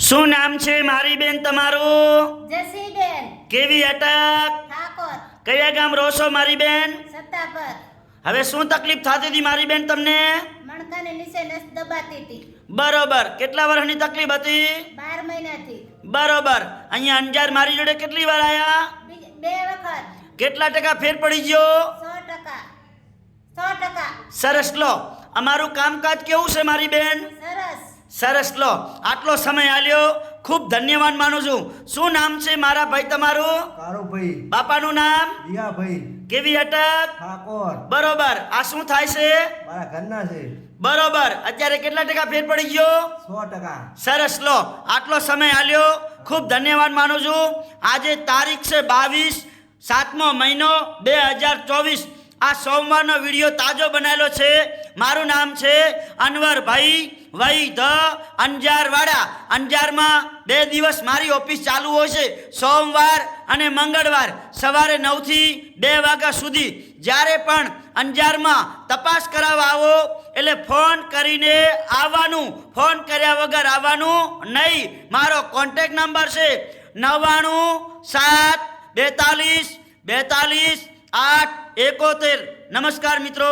શું નામ છે મારી બેન તમારું? જસીબેન કેવી અટક? ઠાકોર કયા ગામ રહો છો મારી બેન? સત્તાપર હવે શું તકલીફ થતી હતી મારી બેન તમને? મણકાને નીચે નસ દબાતી હતી બરોબર. કેટલા વર્ષની તકલીફ હતી? 12 મહિનાથી બરોબર. અહીંયા અંજાર મારી જોડે કેટલી વાર આયા? 2 વખત કેટલા ટકા ફેર પડી ગયો? 100%. સરસ. લો, અમારું કામકાજ કેવું છે મારી બેન? સરસ સરસ. લો, આટલો સમય આલ્યો, ખૂબ ધન્યવાદ માનું છું. શું નામ છે મારા ભાઈ તમારું? કારુભાઈ, બાપાનું નામ? દિયાભાઈ, કેવી અટક? ઠાકોર, બરોબર. આ શું થાય છે? મારા ઘરના છે. બરોબર. અત્યારે કેટલા ટકા ફેર પડી ગયો? 100%. સરસ. લો, આટલો સમય આલ્યો, ખૂબ ધન્યવાદ માનું છું. આજે તારીખ છે 22 7મો મહિનો 2024. આ સોમવારનો વિડીયો તાજો બનાવેલો છે. મારું નામ છે અનવરભાઈ વૈ ધ અંજારવાડા. અંજારમાં 2 દિવસ મારી ઓફિસ ચાલુ હોય છે, સોમવાર અને મંગળવાર સવારે 9 થી 2 વાગ્યા સુધી. જ્યારે પણ અંજારમાં તપાસ કરાવવા આવો એટલે ફોન કરીને આવવાનું, ફોન કર્યા વગર આવવાનું નહીં. મારો કોન્ટેક્ટ નંબર છે 99 7 42 42 8 71. નમસ્કાર મિત્રો.